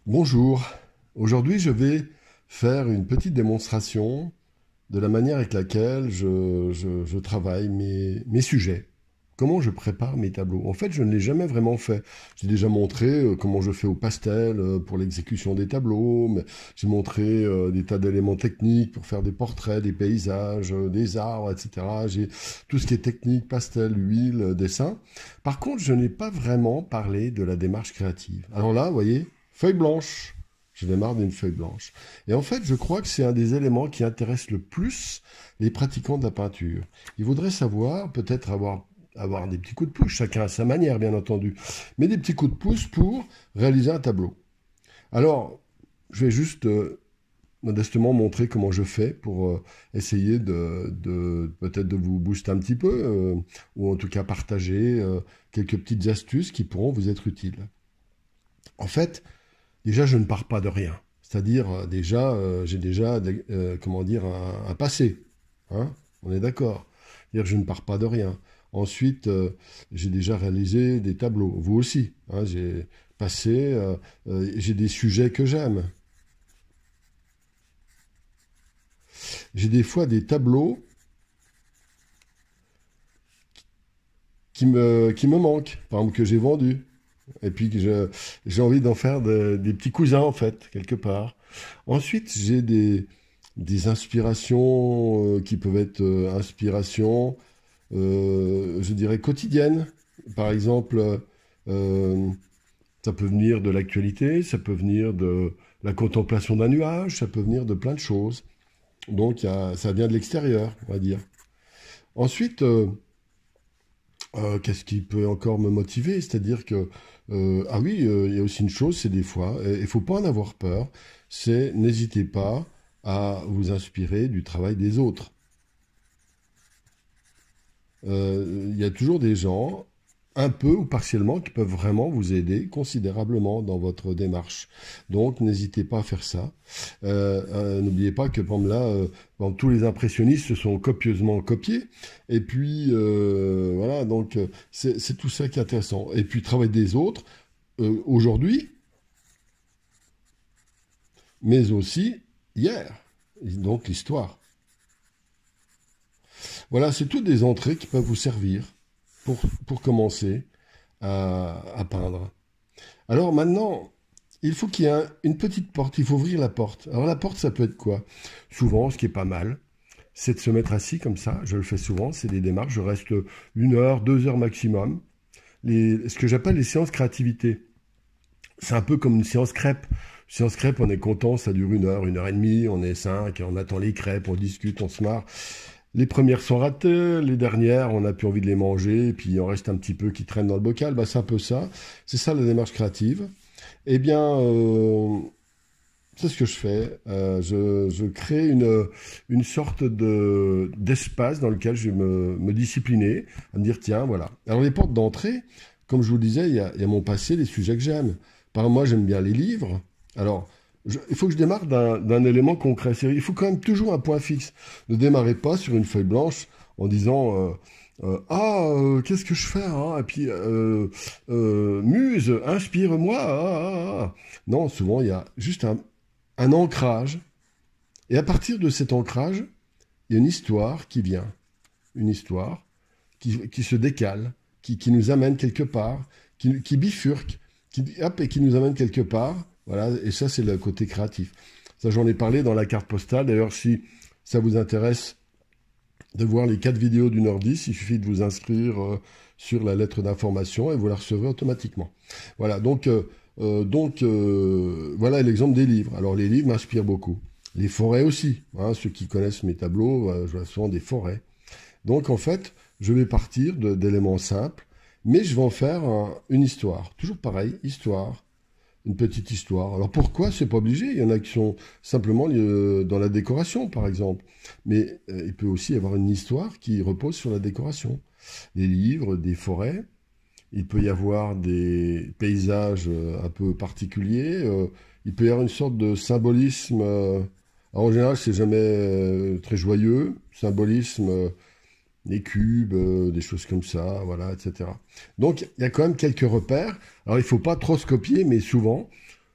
Bonjour, aujourd'hui je vais faire une petite démonstration de la manière avec laquelle je travaille mes sujets. Comment je prépare mes tableaux. En fait, je ne l'ai jamais vraiment fait. J'ai déjà montré comment je fais au pastel pour l'exécution des tableaux, mais j'ai montré des tas d'éléments techniques pour faire des portraits, des paysages, des arbres, etc. J'ai tout ce qui est technique, pastel, huile, dessin. Par contre, je n'ai pas vraiment parlé de la démarche créative. Alors là, vous voyez, feuille blanche. Je démarre d'une feuille blanche. Et en fait, je crois que c'est un des éléments qui intéresse le plus les pratiquants de la peinture. Ils voudraient savoir, peut-être avoir des petits coups de pouce, chacun à sa manière, bien entendu, mais des petits coups de pouce pour réaliser un tableau. Alors, je vais juste modestement montrer comment je fais pour essayer de peut-être de vous booster un petit peu, ou en tout cas partager quelques petites astuces qui pourront vous être utiles. En fait, déjà, je ne pars pas de rien. C'est-à-dire, j'ai déjà, comment dire, un passé. Hein. On est d'accord. C'est-à-dire, je ne pars pas de rien. Ensuite, j'ai déjà réalisé des tableaux. Vous aussi. Hein, j'ai des sujets que j'aime. J'ai des fois des tableaux qui me manquent. Par exemple, que j'ai vendus. Et puis j'ai envie d'en faire des petits cousins, en fait, quelque part. Ensuite, j'ai des inspirations qui peuvent être inspirations, je dirais, quotidiennes. Par exemple, euh, ça peut venir de l'actualité, ça peut venir de la contemplation d'un nuage, ça peut venir de plein de choses. Donc, ça vient de l'extérieur, on va dire. Ensuite, qu'est-ce qui peut encore me motiver? C'est-à-dire que, ah oui, il y a aussi une chose, c'est des fois, et il faut pas en avoir peur, c'est n'hésitez pas à vous inspirer du travail des autres. Il y a toujours des gens, un peu ou partiellement, qui peuvent vraiment vous aider considérablement dans votre démarche. Donc, n'hésitez pas à faire ça. N'oubliez pas que, par exemple, là, tous les impressionnistes se sont copieusement copiés. Et puis, voilà, donc, c'est tout ça qui est intéressant. Et puis, travail des autres, aujourd'hui, mais aussi hier. Donc, l'histoire. Voilà, c'est toutes des entrées qui peuvent vous servir pour commencer à peindre. Alors maintenant, il faut qu'il y ait une petite porte, il faut ouvrir la porte. Alors la porte, ça peut être quoi? Souvent, ce qui est pas mal, c'est de se mettre assis comme ça, je le fais souvent, c'est des démarches, je reste 1 heure, 2 heures maximum. Ce que j'appelle les séances créativité. C'est un peu comme une séance crêpe. Séance crêpe, on est content, ça dure 1 heure et demie, on est 5, et on attend les crêpes, on discute, on se marre. Les premières sont ratées, les dernières, on n'a plus envie de les manger, et puis il en reste un petit peu qui traîne dans le bocal. Bah, c'est un peu ça. C'est ça la démarche créative. Eh bien, c'est ce que je fais. Je crée une sorte d'espace dans lequel je vais me discipliner, à me dire, tiens, voilà. Alors les portes d'entrée, comme je vous le disais, il y a mon passé, les sujets que j'aime. Par exemple, moi, j'aime bien les livres. Alors, il faut que je démarre d'un élément concret. Il faut quand même toujours un point fixe. Ne démarrez pas sur une feuille blanche en disant qu'est-ce que je fais hein. Et puis Muse, inspire-moi. Non, souvent il y a juste un ancrage. Et à partir de cet ancrage, il y a une histoire qui vient. Une histoire qui se décale, qui nous amène quelque part, qui bifurque, et qui nous amène quelque part. Voilà, et ça, c'est le côté créatif. Ça, j'en ai parlé dans la carte postale. D'ailleurs, si ça vous intéresse de voir les 4 vidéos d'1h10, il suffit de vous inscrire sur la lettre d'information et vous la recevrez automatiquement. Voilà, voilà l'exemple des livres. Alors, les livres m'inspirent beaucoup. Les forêts aussi. Hein, ceux qui connaissent mes tableaux, je vois souvent des forêts. Donc, en fait, je vais partir d'éléments simples, mais je vais en faire une histoire. Toujours pareil, histoire, une petite histoire. Alors pourquoi? C'est pas obligé. Il y en a qui sont simplement dans la décoration, par exemple. Mais il peut aussi y avoir une histoire qui repose sur la décoration. Des livres, des forêts. Il peut y avoir des paysages un peu particuliers. Il peut y avoir une sorte de symbolisme. Alors, en général, c'est jamais très joyeux. Symbolisme, des cubes, des choses comme ça, voilà, etc. Donc, il y a quand même quelques repères. Alors, il ne faut pas trop se copier, mais souvent,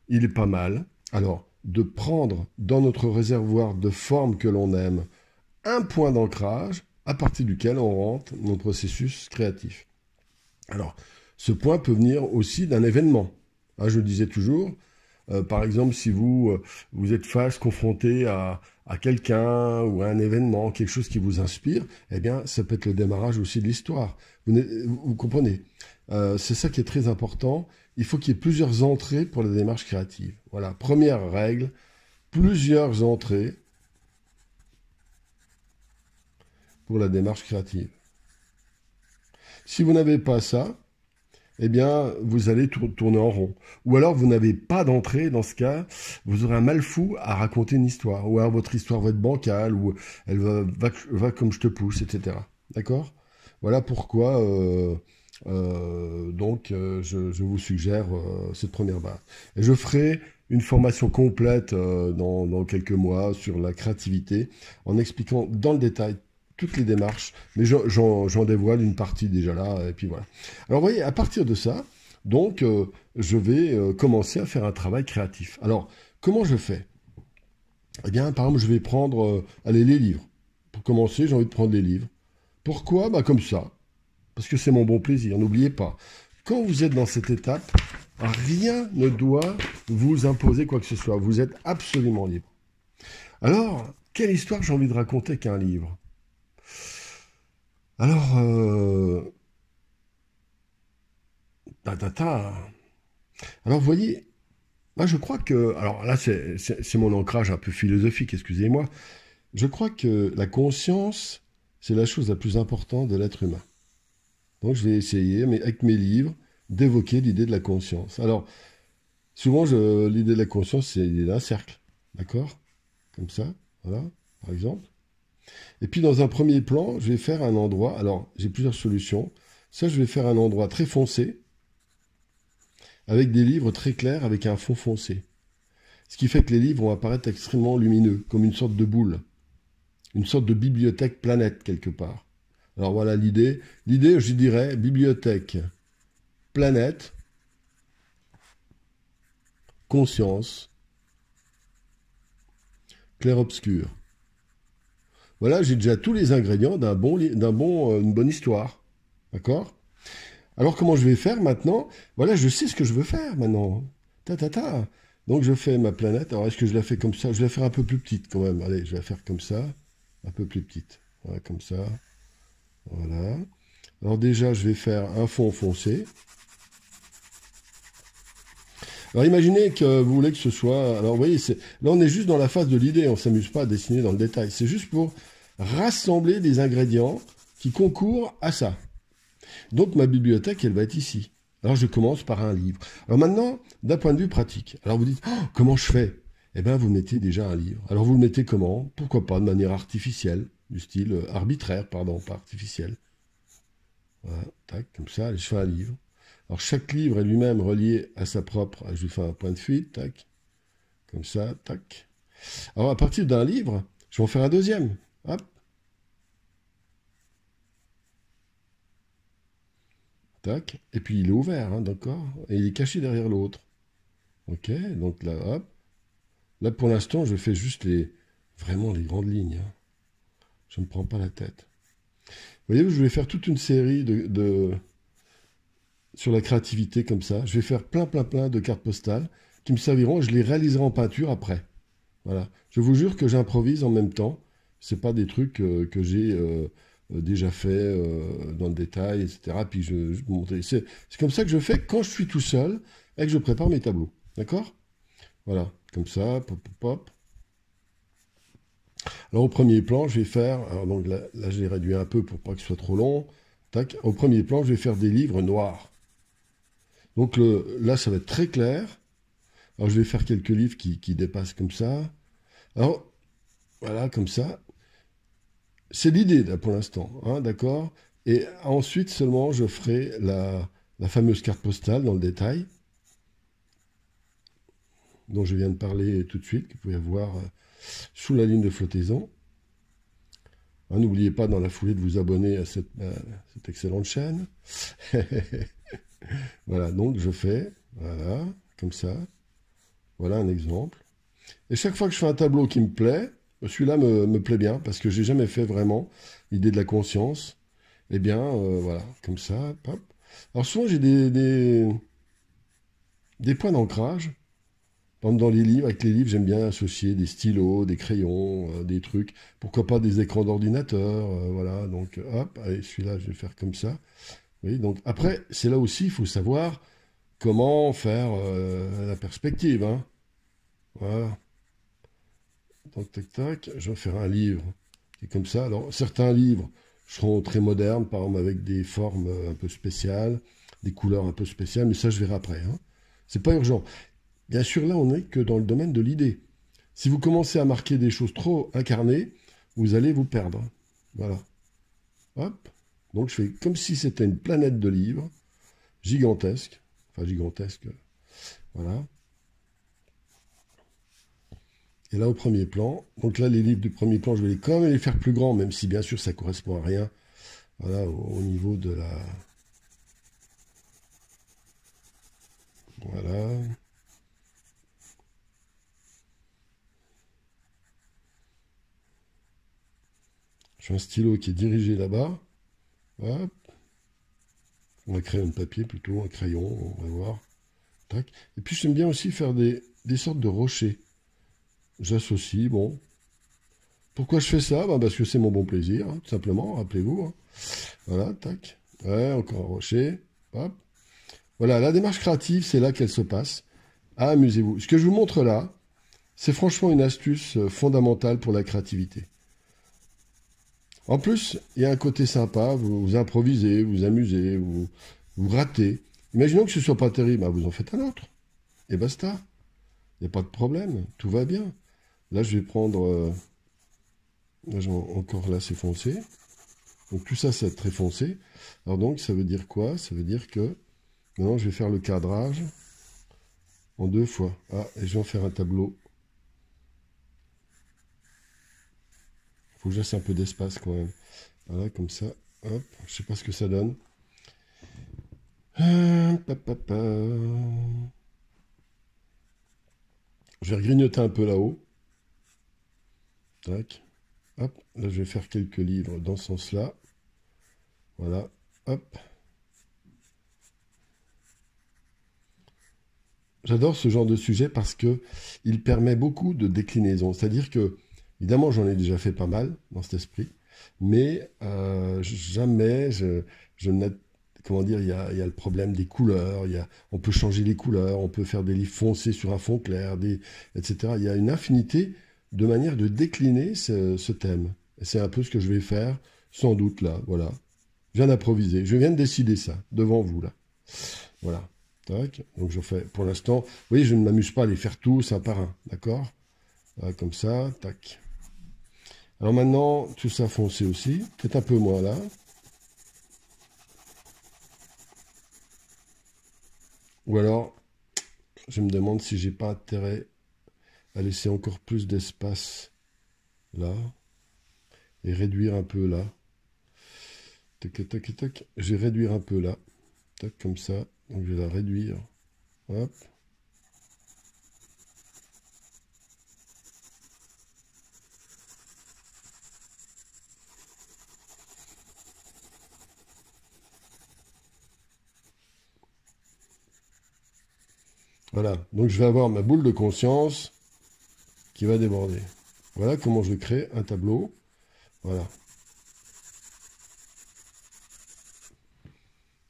il est pas mal, alors, de prendre dans notre réservoir de forme que l'on aime un point d'ancrage à partir duquel on rentre nos processus créatifs. Alors, ce point peut venir aussi d'un événement. Hein, je le disais toujours, par exemple, si vous êtes confronté à quelqu'un ou à un événement, quelque chose qui vous inspire, eh bien, ça peut être le démarrage aussi de l'histoire. Vous comprenez? C'est ça qui est très important. Il faut qu'il y ait plusieurs entrées pour la démarche créative. Voilà, première règle, plusieurs entrées pour la démarche créative. Si vous n'avez pas ça, eh bien, vous allez tourner en rond. Ou alors, vous n'avez pas d'entrée. Dans ce cas, vous aurez un mal fou à raconter une histoire. Ou alors, votre histoire va être bancale, ou elle va comme je te pousse, etc. D'accord? Voilà pourquoi, je vous suggère cette première base. Et je ferai une formation complète dans quelques mois sur la créativité, en expliquant dans le détail toutes les démarches, mais j'en dévoile une partie déjà là, et puis voilà. Alors vous voyez, à partir de ça, donc, je vais commencer à faire un travail créatif. Alors, comment je fais? Eh bien, par exemple, je vais prendre, allez, les livres. Pour commencer, j'ai envie de prendre les livres. Pourquoi? Bah comme ça, parce que c'est mon bon plaisir. N'oubliez pas, quand vous êtes dans cette étape, rien ne doit vous imposer quoi que ce soit. Vous êtes absolument libre. Alors, quelle histoire j'ai envie de raconter qu'un livre? Alors, alors, vous voyez, moi je crois que, alors là c'est mon ancrage un peu philosophique, excusez-moi, je crois que la conscience, c'est la chose la plus importante de l'être humain. Donc je vais essayer, mais avec mes livres, d'évoquer l'idée de la conscience. Alors, souvent, l'idée de la conscience, c'est l'idée d'un cercle, d'accord? Comme ça, voilà, par exemple. Et puis dans un premier plan, je vais faire un endroit, alors j'ai plusieurs solutions. Ça, je vais faire un endroit très foncé, avec des livres très clairs, avec un fond foncé. Ce qui fait que les livres vont apparaître extrêmement lumineux, comme une sorte de boule. Une sorte de bibliothèque planète, quelque part. Alors voilà l'idée. L'idée, je dirais, bibliothèque, planète, conscience, clair-obscur. Voilà, j'ai déjà tous les ingrédients d'une bonne histoire. D'accord? Alors comment je vais faire maintenant? Voilà, je sais ce que je veux faire maintenant. Donc je fais ma planète. Alors est-ce que je la fais comme ça? Je vais la faire un peu plus petite quand même. Allez, je vais la faire comme ça. Un peu plus petite. Voilà, comme ça. Voilà. Alors déjà, je vais faire un fond foncé. Alors imaginez que vous voulez que ce soit... Alors vous voyez, là on est juste dans la phase de l'idée. On ne s'amuse pas à dessiner dans le détail. C'est juste pour rassembler des ingrédients qui concourent à ça. Donc ma bibliothèque, elle va être ici. Alors je commence par un livre. Alors maintenant, d'un point de vue pratique. Alors vous dites, oh, comment je fais? Eh bien, vous mettez déjà un livre. Alors vous le mettez comment? Pourquoi pas de manière artificielle, du style arbitraire, pardon, pas artificielle. Voilà, tac, comme ça, je fais un livre. Alors chaque livre est lui-même relié à sa propre... Je lui fais un point de fuite, tac, comme ça, tac. Alors à partir d'un livre, je vais en faire un deuxième. Hop. Tac. Et puis il est ouvert, hein, d'accord? Et il est caché derrière l'autre. Ok, donc là, hop. Là, pour l'instant, je fais juste vraiment les grandes lignes. Hein. Je ne me prends pas la tête. Vous voyez, je vais faire toute une série sur la créativité comme ça. Je vais faire plein de cartes postales qui me serviront. Je les réaliserai en peinture après. Voilà. Je vous jure que j'improvise en même temps. C'est pas des trucs que j'ai déjà fait dans le détail, etc. Puis c'est comme ça que je fais quand je suis tout seul et que je prépare mes tableaux. D'accord? Voilà, comme ça, pop, pop, pop. Alors au premier plan, je vais faire, alors donc là j'ai réduit un peu pour pas que ce soit trop long. Tac. Au premier plan, je vais faire des livres noirs. Donc là, ça va être très clair. Alors je vais faire quelques livres qui dépassent comme ça. Alors, voilà, comme ça. C'est l'idée, là, pour l'instant, hein, d'accord? Et ensuite, seulement, je ferai la fameuse carte postale dans le détail, dont je viens de parler tout de suite, que vous pouvez voir sous la ligne de flottaison. Hein, n'oubliez pas, dans la foulée, de vous abonner à cette excellente chaîne. Voilà, donc je fais, voilà, comme ça. Voilà un exemple. Et chaque fois que je fais un tableau qui me plaît, celui-là me plaît bien, parce que j'ai jamais fait vraiment l'idée de la conscience. Eh bien, voilà, comme ça, hop. Alors souvent, j'ai des points d'ancrage. Par exemple, dans les livres, avec les livres, j'aime bien associer des stylos, des crayons, des trucs. Pourquoi pas des écrans d'ordinateur, voilà. Donc, hop, allez, celui-là, je vais le faire comme ça. Oui, donc après, c'est là aussi, il faut savoir comment faire la perspective, hein. Voilà. Donc, tac, tac, je vais faire un livre qui est comme ça. Alors, certains livres seront très modernes, par exemple, avec des formes un peu spéciales, des couleurs un peu spéciales, mais ça, je verrai après, hein. C'est pas urgent. Bien sûr, là, on n'est que dans le domaine de l'idée. Si vous commencez à marquer des choses trop incarnées, vous allez vous perdre. Voilà. Hop. Donc, je fais comme si c'était une planète de livres, gigantesque. Enfin, gigantesque. Voilà. Et là, au premier plan, donc là, les livres du premier plan, je vais quand même les faire plus grands, même si bien sûr ça correspond à rien. Voilà, au niveau de la. Voilà. Je fais un stylo qui est dirigé là-bas. Hop. On va créer un papier plutôt, un crayon, on va voir. Tac. Et puis j'aime bien aussi faire des sortes de rochers. J'associe, bon. Pourquoi je fais ça? Ben, parce que c'est mon bon plaisir, hein, tout simplement, rappelez-vous, hein. Voilà, tac. Ouais, encore un rocher. Hop. Voilà, la démarche créative, c'est là qu'elle se passe. Ah, amusez-vous. Ce que je vous montre là, c'est franchement une astuce fondamentale pour la créativité. En plus, il y a un côté sympa, vous improvisez, vous amusez, vous ratez. Imaginons que ce ne soit pas terrible, ben, vous en faites un autre. Et basta. Il n'y a pas de problème, tout va bien. Là, je vais prendre... là, encore là, c'est foncé. Donc tout ça, c'est très foncé. Alors donc, ça veut dire quoi? Ça veut dire que maintenant, je vais faire le cadrage en deux fois. Ah, et je vais en faire un tableau. Il faut que je laisse un peu d'espace quand même. Voilà, comme ça. Hop, je sais pas ce que ça donne. Pa. Je vais grignoter un peu là-haut. Tac. Hop, là, je vais faire quelques livres dans ce sens-là. Voilà. Hop. J'adore ce genre de sujet parce que il permet beaucoup de déclinaisons. C'est-à-dire que, évidemment, j'en ai déjà fait pas mal dans cet esprit, mais jamais je n'ai, comment dire, il y a le problème des couleurs, on peut changer les couleurs, on peut faire des livres foncés sur un fond clair, etc. Il y a une infinité de manières de décliner ce thème. Et c'est un peu ce que je vais faire, sans doute là, voilà. Je viens d'improviser, je viens de décider ça, devant vous là. Voilà. Tac. Donc je fais, pour l'instant, vous voyez, je ne m'amuse pas à les faire tous un par un, d'accord? Voilà, comme ça, tac. Alors maintenant, tout ça foncé aussi, peut-être un peu moins là. Ou alors, je me demande si j'ai pas intérêt à laisser encore plus d'espace là et réduire un peu là. Tac, tac, tac, tac. Je vais réduire un peu là, tac, comme ça. Donc je vais la réduire. Hop. Voilà. Donc je vais avoir ma boule de conscience qui va déborder. Voilà comment je crée un tableau. Voilà.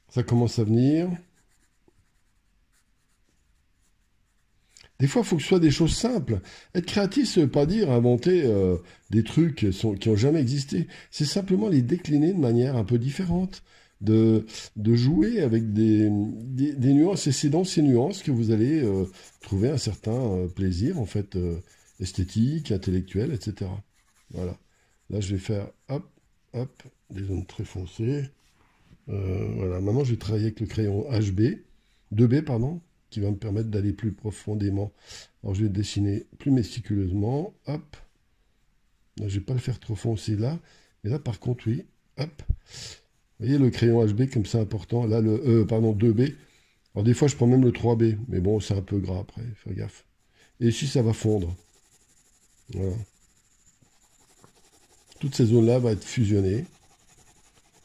Ça commence à venir. Des fois, il faut que ce soit des choses simples. Être créatif, ça ne veut pas dire inventer des trucs qui n'ont jamais existé. C'est simplement les décliner de manière un peu différente, de jouer avec des nuances. Et c'est dans ces nuances que vous allez trouver un certain plaisir, en fait, esthétique, intellectuel, etc. Voilà. Là, je vais faire, hop, hop, des zones très foncées. Voilà. Maintenant, je vais travailler avec le crayon HB, 2B, pardon, qui va me permettre d'aller plus profondément. Alors je vais dessiner plus méticuleusement. Hop. Là, je ne vais pas le faire trop foncé là. Mais là, par contre, oui. Hop. Vous voyez le crayon HB comme c'est important. Là, pardon, 2B. Alors des fois, je prends même le 3B. Mais bon, c'est un peu gras après. Fais gaffe. et ici, ça va fondre. Voilà. Toutes ces zones-là vont être fusionnées.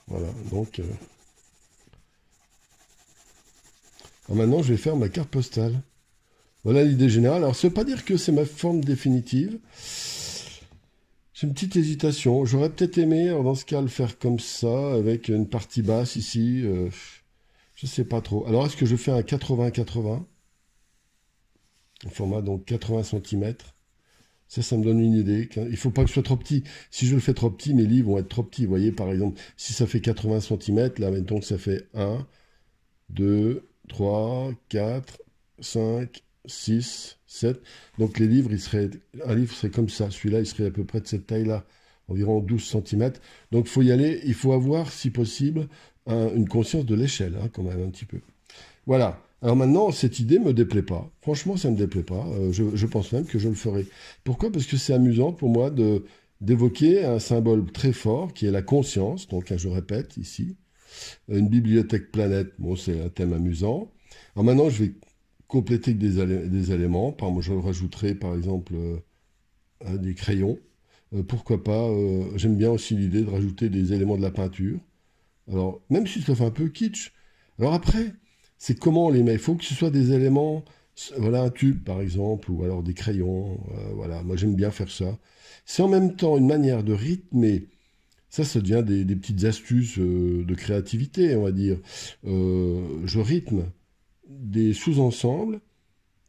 Voilà, donc... alors maintenant, je vais faire ma carte postale. Voilà l'idée générale. Alors, ça ne veut pas dire que c'est ma forme définitive. J'ai une petite hésitation. J'aurais peut-être aimé, dans ce cas, le faire comme ça, avec une partie basse ici. Je ne sais pas trop. Alors, est-ce que je fais un 80-80 un format donc 80 cm? Ça me donne une idée. Il ne faut pas que ce soit trop petit. Si je le fais trop petit, mes livres vont être trop petits. Vous voyez, par exemple, si ça fait 80 cm, là, mettons que ça fait 1, 2, 3, 4, 5, 6, 7. Donc les livres, un livre serait comme ça. Celui-là, il serait à peu près de cette taille-là, environ 12 cm. Donc il faut y aller, il faut avoir, si possible, une conscience de l'échelle, hein, quand même, un petit peu. Voilà. Alors maintenant, cette idée me déplaît pas. Franchement, ça me déplaît pas. Je pense même que je le ferai. Pourquoi? Parce que c'est amusant pour moi d'évoquer un symbole très fort qui est la conscience. Donc, hein, je répète ici, une bibliothèque planète. Bon, c'est un thème amusant. Alors maintenant, je vais compléter avec des éléments. Par exemple, je rajouterai par exemple des crayons. Pourquoi pas? J'aime bien aussi l'idée de rajouter des éléments de la peinture. Alors, même si ça fait un peu kitsch. Alors après, c'est comment on les met. Il faut que ce soit des éléments, voilà, un tube par exemple, ou alors des crayons. Voilà, moi j'aime bien faire ça. C'est en même temps une manière de rythmer. Ça devient des petites astuces de créativité, on va dire. Je rythme des sous-ensembles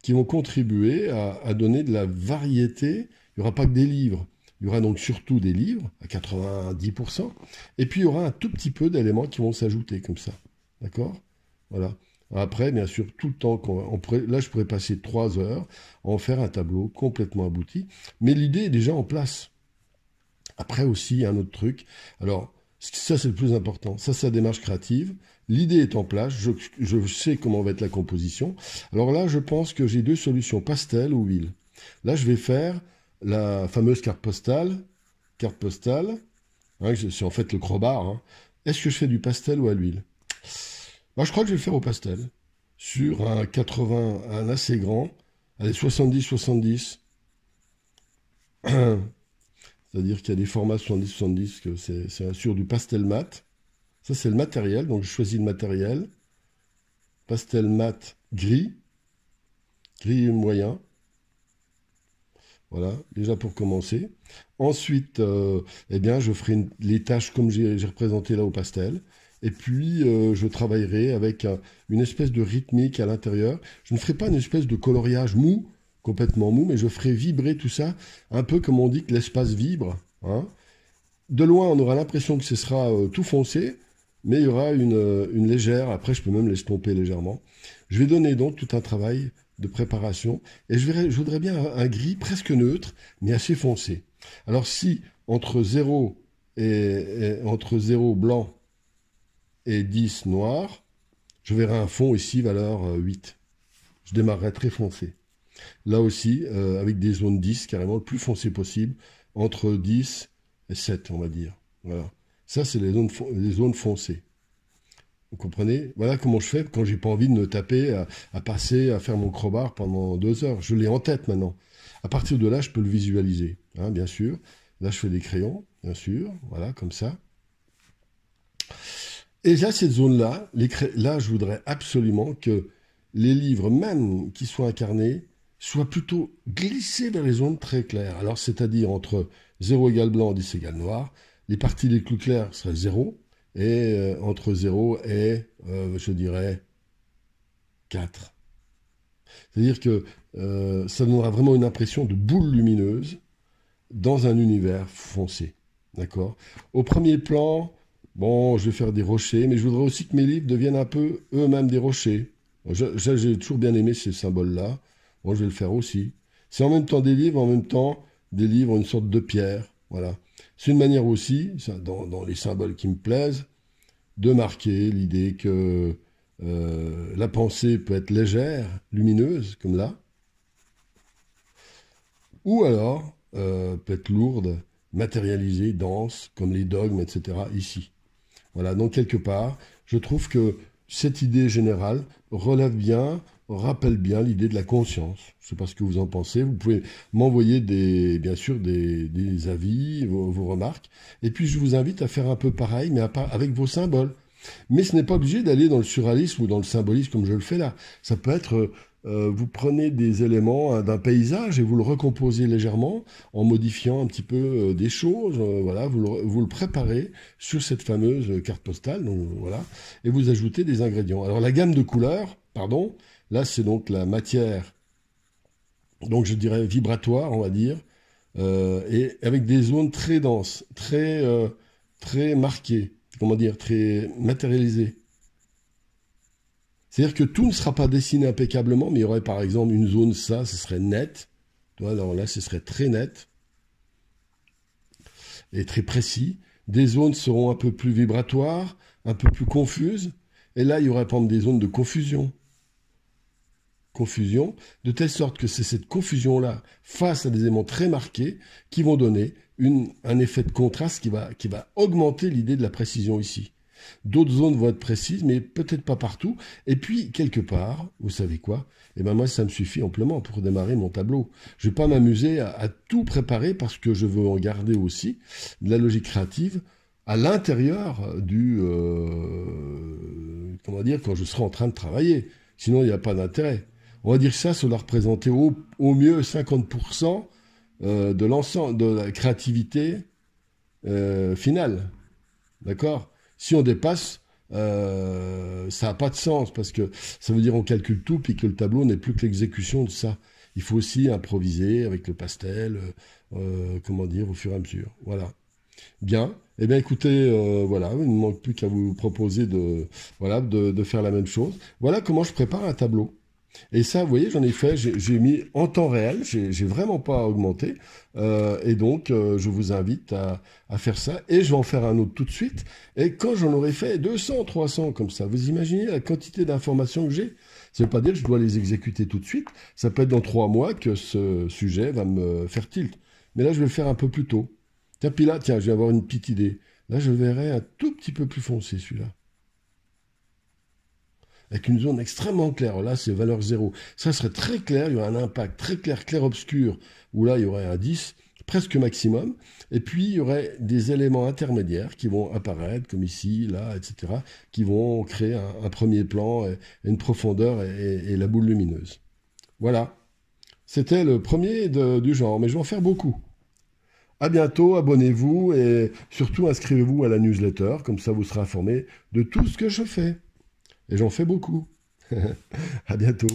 qui vont contribuer à donner de la variété. Il n'y aura pas que des livres. Il y aura donc surtout des livres, à 90%. Et puis il y aura un tout petit peu d'éléments qui vont s'ajouter comme ça. D'accord? Voilà. Après, bien sûr, tout le temps là, je pourrais passer 3 heures à en faire un tableau complètement abouti. Mais l'idée est déjà en place. Après aussi, un autre truc. Alors, ça, c'est le plus important. Ça, c'est la démarche créative. L'idée est en place. Je sais comment va être la composition. Alors là, je pense que j'ai deux solutions, pastel ou huile. Là, je vais faire la fameuse carte postale. Carte postale. Hein, c'est en fait le crowbar. Hein. Est-ce que je fais du pastel ou à l'huile? Bah, je crois que je vais le faire au pastel. Sur un 80, un assez grand. Allez, 70-70. C'est-à-dire qu'il y a des formats 70-70, que c'est sur du pastel mat. Ça, c'est le matériel. Donc, je choisis le matériel. Pastel mat gris. Gris moyen. Voilà, déjà pour commencer. Ensuite, eh bien, je ferai les tâches comme j'ai représenté là au pastel. Et puis, je travaillerai avec une espèce de rythmique à l'intérieur. Je ne ferai pas une espèce de coloriage mou, complètement mou, mais je ferai vibrer tout ça, un peu comme on dit que l'espace vibre. Hein. De loin, on aura l'impression que ce sera tout foncé, mais il y aura une légère, après je peux même l'estomper légèrement. Je vais donner donc tout un travail de préparation, et je voudrais bien un gris presque neutre, mais assez foncé. Alors si entre 0 entre 0 blanc et 10 noir, je verrai un fond ici valeur 8. Je démarrerai très foncé. Là aussi, avec des zones 10, carrément le plus foncé possible, entre 10 et 7, on va dire. Voilà. Ça, c'est les zones foncées. Vous comprenez? Voilà comment je fais quand j'ai pas envie de me taper à passer, à faire mon crowbar pendant 2 heures. Je l'ai en tête maintenant. À partir de là, je peux le visualiser, hein, bien sûr. Là, je fais des crayons, bien sûr. Voilà, comme ça. Et là, cette zone-là, là, je voudrais absolument que les livres, même qui soient incarnés, soient plutôt glissés vers les zones très claires. Alors, c'est-à-dire entre 0 égale blanc, 10 égale noir. Les parties les plus claires seraient 0. Et entre 0 et, je dirais, 4. C'est-à-dire que ça donnera vraiment une impression de boule lumineuse dans un univers foncé. D'accord? Au premier plan, bon, je vais faire des rochers, mais je voudrais aussi que mes livres deviennent un peu eux-mêmes des rochers. J'ai toujours bien aimé ces symboles-là. Bon, je vais le faire aussi. C'est en même temps des livres, en même temps des livres, une sorte de pierre. Voilà. C'est une manière aussi, dans les symboles qui me plaisent, de marquer l'idée que la pensée peut être légère, lumineuse, comme là, ou alors peut être lourde, matérialisée, dense, comme les dogmes, etc., ici. Voilà, donc quelque part, je trouve que cette idée générale relève bien rappelle bien l'idée de la conscience. Je ne sais pas ce que vous en pensez. Vous pouvez m'envoyer bien sûr des avis, vos remarques. Et puis je vous invite à faire un peu pareil, mais avec vos symboles. Mais ce n'est pas obligé d'aller dans le surréalisme ou dans le symbolisme comme je le fais là. Ça peut être, vous prenez des éléments d'un paysage et vous le recomposez légèrement en modifiant un petit peu des choses. Voilà, vous le préparez sur cette fameuse carte postale. Donc voilà, et vous ajoutez des ingrédients. Alors la gamme de couleurs, pardon, là c'est donc la matière, donc je dirais vibratoire, on va dire, et avec des zones très denses, très marquées, comment dire, très matérialisées. C'est-à-dire que tout ne sera pas dessiné impeccablement, mais il y aurait par exemple une zone, ça, ce serait net. Alors là, ce serait très net et très précis. Des zones seront un peu plus vibratoires, un peu plus confuses. Et là, il y aurait par exemple des zones de confusion. Confusion, de telle sorte que c'est cette confusion-là, face à des éléments très marqués, qui vont donner un effet de contraste qui va augmenter l'idée de la précision ici. D'autres zones vont être précises, mais peut-être pas partout. Et puis, quelque part, vous savez quoi? Eh ben moi, ça me suffit amplement pour démarrer mon tableau. Je ne vais pas m'amuser à tout préparer parce que je veux en garder aussi de la logique créative à l'intérieur comment dire, quand je serai en train de travailler. Sinon, il n'y a pas d'intérêt. On va dire que ça doit représenter au mieux 50% de l'ensemble de la créativité finale. D'accord? Si on dépasse, ça n'a pas de sens parce que ça veut dire qu'on calcule tout puis que le tableau n'est plus que l'exécution de ça. Il faut aussi improviser avec le pastel, comment dire, au fur et à mesure. Voilà. Bien. Eh bien, écoutez, voilà, il ne me manque plus qu'à vous proposer voilà, de faire la même chose. Voilà comment je prépare un tableau. Et ça, vous voyez, j'en ai fait, j'ai mis en temps réel, j'ai vraiment pas augmenté. Et donc, je vous invite à faire ça. Et je vais en faire un autre tout de suite. Et quand j'en aurai fait 200, 300 comme ça, vous imaginez la quantité d'informations que j'ai? Ça ne veut pas dire que je dois les exécuter tout de suite. Ça peut être dans 3 mois que ce sujet va me faire tilt. Mais là, je vais le faire un peu plus tôt. Tiens, puis là, tiens, je vais avoir une petite idée. Là, je le verrai un tout petit peu plus foncé, celui-là. Avec une zone extrêmement claire. Là, c'est valeur 0. Ça serait très clair, il y aurait un impact très clair, clair-obscur, où là, il y aurait un 10, presque maximum. Et puis, il y aurait des éléments intermédiaires qui vont apparaître, comme ici, là, etc., qui vont créer un premier plan, et une profondeur et la boule lumineuse. Voilà. C'était le premier du genre, mais je vais en faire beaucoup. À bientôt, abonnez-vous et surtout inscrivez-vous à la newsletter, comme ça vous serez informé de tout ce que je fais. Et j'en fais beaucoup. À bientôt.